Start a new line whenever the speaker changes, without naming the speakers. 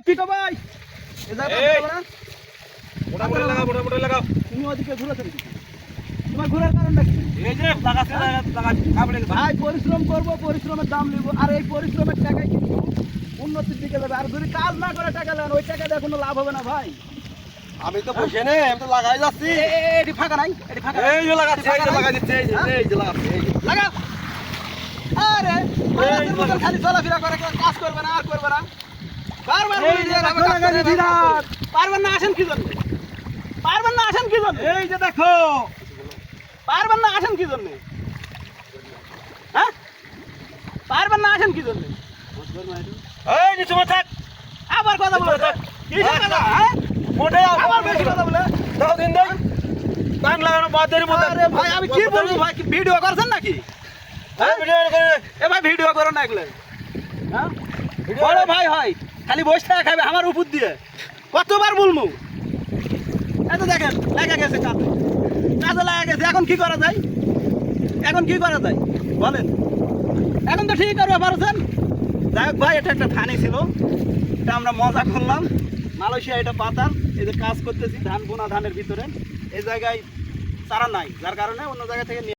পিটো ভাই এই জায়গা না
মোটামুটি লাগাও
তুমি ওদিকে ঘুরেছো তোমার ঘোরার কারণটা কি?
এই যে লাগাচ্ছে
ভাই পরিশ্রম করব, পরিশ্রমের দাম নিব, আর এই পরিশ্রমের টাকায় কিন্তু উন্নতির দিকে যাবে। আর যদি কাজ না করে টাকা নেন, ওই টাকা দিয়ে কোনো লাভ হবে না ভাই।
আমি তো বসে নেই, আমি তো লাগাই যাচ্ছি।
এটি ফাঁকা নাই, এটি ফাঁকা
এই যে লাগাচ্ছি, এই যে লাগাই দিচ্ছি, এই যে লাগাচ্ছি, এই যে
লাগা। আরে মানুষের মতন খালি চলাফেরা করে, কাজ করবে না, আর করবে না। বারবার বলি যে কাজ করবে না। পারবেন না, আসেন কি জন্য? পারবেন না, আসেন কি জন্য?
এই যে দেখো,
পারবেন না, আসেন কি জন্য? হ্যাঁ, পারবেন না, আসেন কি জন্য?
এই যে তোমার থাক,
আবার কথা বলে কিসের কথা? হ্যাঁ,
মোটে
আবার বেশি কথা বলে।
দাও দিন দেই টান লাগানো বাদের মধ্যে।
আরে ভাই, আমি কি বলবো ভাই? কি ভিডিও করছেন নাকি? হ্যাঁ, এ ভাই ভিডিও করো না এগুলো। হ্যাঁ, বড় ভাই হয়, খালি বসে থাকা খাবে আমার উপর দিয়ে। কতবার বলবো? এত দেখেন লাগা গেছে কাজে, কাজে লাগা গেছে। এখন কি করা যায়? এখন কি করা যায় বলেন? এখন তো ঠিক করবে পারছেন। যাই হোক ভাই, এটা একটা ধানই ছিল, এটা আমরা মজা করলাম। মালয়েশিয়া এটা পাতাল, এই যে কাজ করতেছি ধান বোনা ধানের ভিতরে, এই জায়গায় চারা নাই, যার কারণে অন্য জায়গা থেকে